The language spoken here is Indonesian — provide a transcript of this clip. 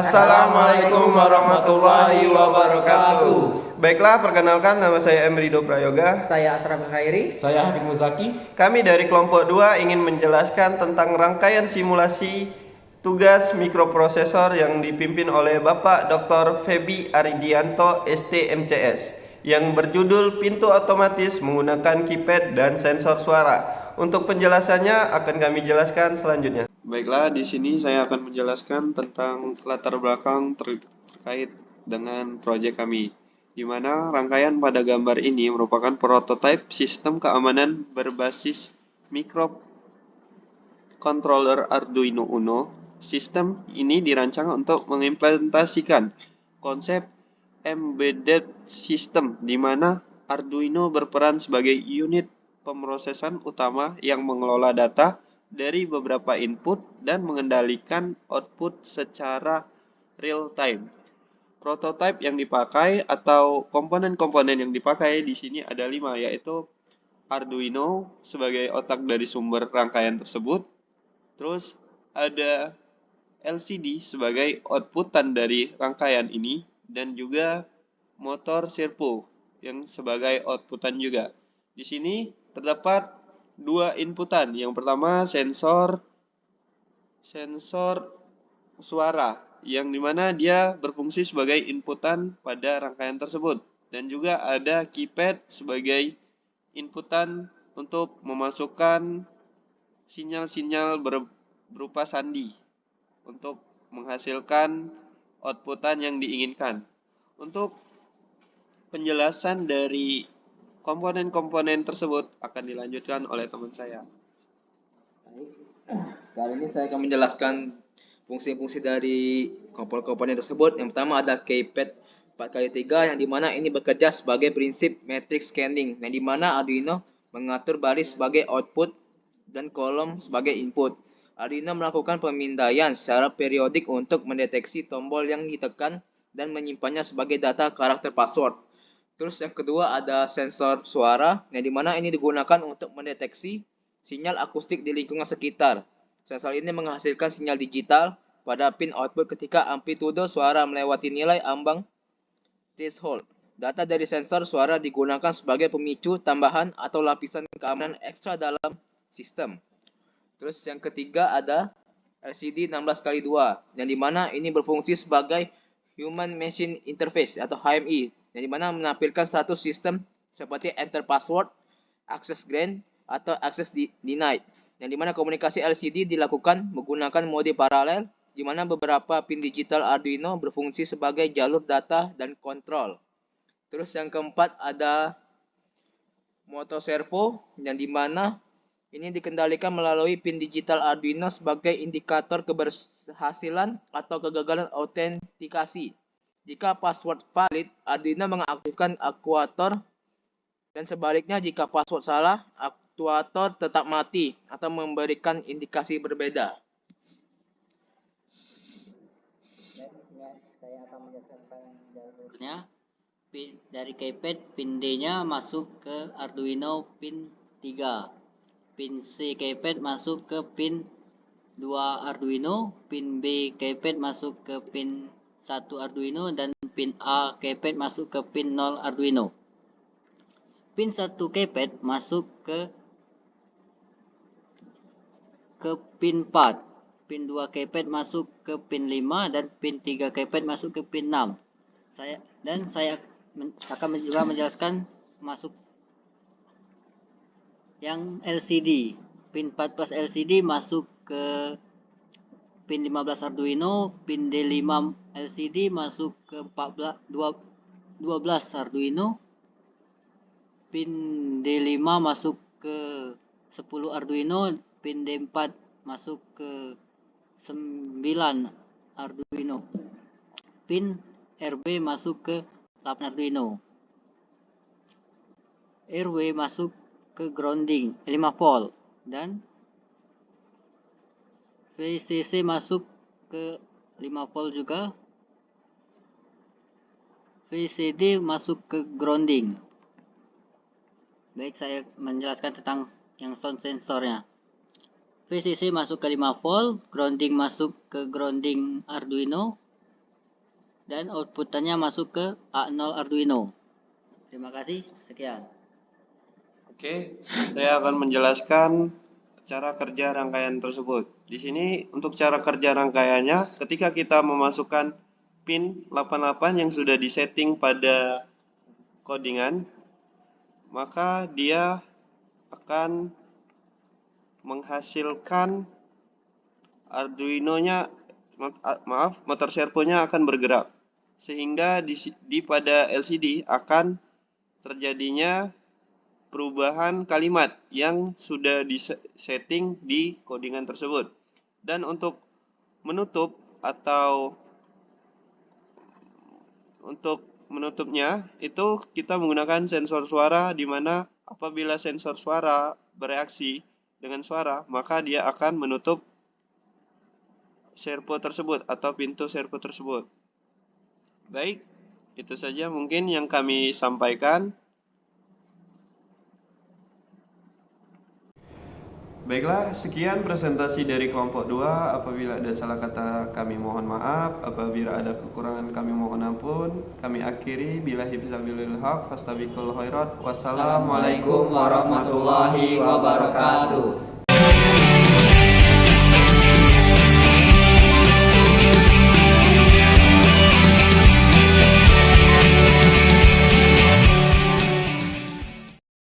Assalamualaikum warahmatullahi wabarakatuh. Baiklah, perkenalkan nama saya Emrido Prayoga. Saya Asraf Khairi. Saya Hafid Muzaki. Kami dari kelompok 2 ingin menjelaskan tentang rangkaian simulasi tugas mikroprosesor yang dipimpin oleh Bapak Dr. Febi Aridianto STMCS yang berjudul pintu otomatis menggunakan keypad dan sensor suara. Untuk penjelasannya akan kami jelaskan selanjutnya. Baiklah, di sini saya akan menjelaskan tentang latar belakang terkait dengan proyek kami, di mana rangkaian pada gambar ini merupakan prototipe sistem keamanan berbasis microcontroller Arduino Uno. Sistem ini dirancang untuk mengimplementasikan konsep embedded system, di mana Arduino berperan sebagai unit pemrosesan utama yang mengelola data dari beberapa input dan mengendalikan output secara real time. Prototipe yang dipakai atau komponen-komponen yang dipakai di sini ada 5, yaitu Arduino sebagai otak dari sumber rangkaian tersebut. Terus ada LCD sebagai outputan dari rangkaian ini, dan juga motor servo yang sebagai outputan juga. Di sini terdapat 2 inputan. Yang pertama sensor suara, yang dimana dia berfungsi sebagai inputan pada rangkaian tersebut, dan juga ada keypad sebagai inputan untuk memasukkan sinyal-sinyal berupa sandi untuk menghasilkan outputan yang diinginkan. Untuk penjelasan dari komponen-komponen tersebut akan dilanjutkan oleh teman saya. Baik. Kali ini saya akan menjelaskan fungsi-fungsi dari komponen-komponen tersebut. Yang pertama ada keypad 4x3, yang dimana ini bekerja sebagai prinsip matrix scanning, yang dimana Arduino mengatur baris sebagai output dan kolom sebagai input. Arduino melakukan pemindaian secara periodik untuk mendeteksi tombol yang ditekan dan menyimpannya sebagai data karakter password. Terus yang kedua ada sensor suara, yang dimana ini digunakan untuk mendeteksi sinyal akustik di lingkungan sekitar. Sensor ini menghasilkan sinyal digital pada pin output ketika amplitude suara melewati nilai ambang threshold. Data dari sensor suara digunakan sebagai pemicu tambahan atau lapisan keamanan ekstra dalam sistem. Terus yang ketiga ada LCD 16x2, yang dimana ini berfungsi sebagai Human Machine Interface atau HMI, yang dimana menampilkan status sistem seperti enter password, access grant, atau access denied, yang dimana komunikasi LCD dilakukan menggunakan mode paralel, di mana beberapa pin digital Arduino berfungsi sebagai jalur data dan kontrol. Terus yang keempat ada motor servo, yang dimana ini dikendalikan melalui pin digital Arduino sebagai indikator keberhasilan atau kegagalan autentikasi. Jika password valid, Arduino mengaktifkan aktuator, dan sebaliknya jika password salah, aktuator tetap mati atau memberikan indikasi berbeda. Saya akan menjelaskan jalurnya. Dari keypad, pin D-nya masuk ke Arduino pin 3. Pin C keypad masuk ke pin 2 Arduino, pin B keypad masuk ke pin 1 Arduino, dan pin A keypad masuk ke pin 0 Arduino. Pin 1 keypad masuk ke pin 4. Pin 2 keypad masuk ke pin 5, dan pin 3 keypad masuk ke pin 6. Saya akan juga menjelaskan masuk yang LCD. Pin 4 plus LCD masuk ke pin 15 Arduino, pin D5 LCD masuk ke 12 Arduino, pin D5 masuk ke 10 Arduino, pin D4 masuk ke 9 Arduino, pin RB masuk ke 8 Arduino, RW masuk ke grounding 5 volt, dan VCC masuk ke 5 volt juga. VCD masuk ke grounding. Baik, saya menjelaskan tentang yang sound sensornya. VCC masuk ke 5 volt, grounding masuk ke grounding Arduino, dan outputannya masuk ke A0 Arduino. Terima kasih, sekian. Oke, saya akan menjelaskan cara kerja rangkaian tersebut. Di sini untuk cara kerja rangkaiannya, ketika kita memasukkan pin 88 yang sudah disetting pada codingan, maka dia akan menghasilkan Arduino-nya, motor servonya akan bergerak, sehingga di pada LCD akan terjadinya perubahan kalimat yang sudah disetting di codingan tersebut. Dan untuk menutup atau untuk menutupnya itu kita menggunakan sensor suara, di mana apabila sensor suara bereaksi dengan suara, maka dia akan menutup servo tersebut atau pintu servo tersebut. Baik, itu saja mungkin yang kami sampaikan. Baiklah, sekian presentasi dari kelompok 2. Apabila ada salah kata kami mohon maaf, apabila ada kekurangan kami mohon ampun. Kami akhiri billahi fisabilil haq fastabiqul khairat. Wassalamualaikum Assalamualaikum warahmatullahi wabarakatuh.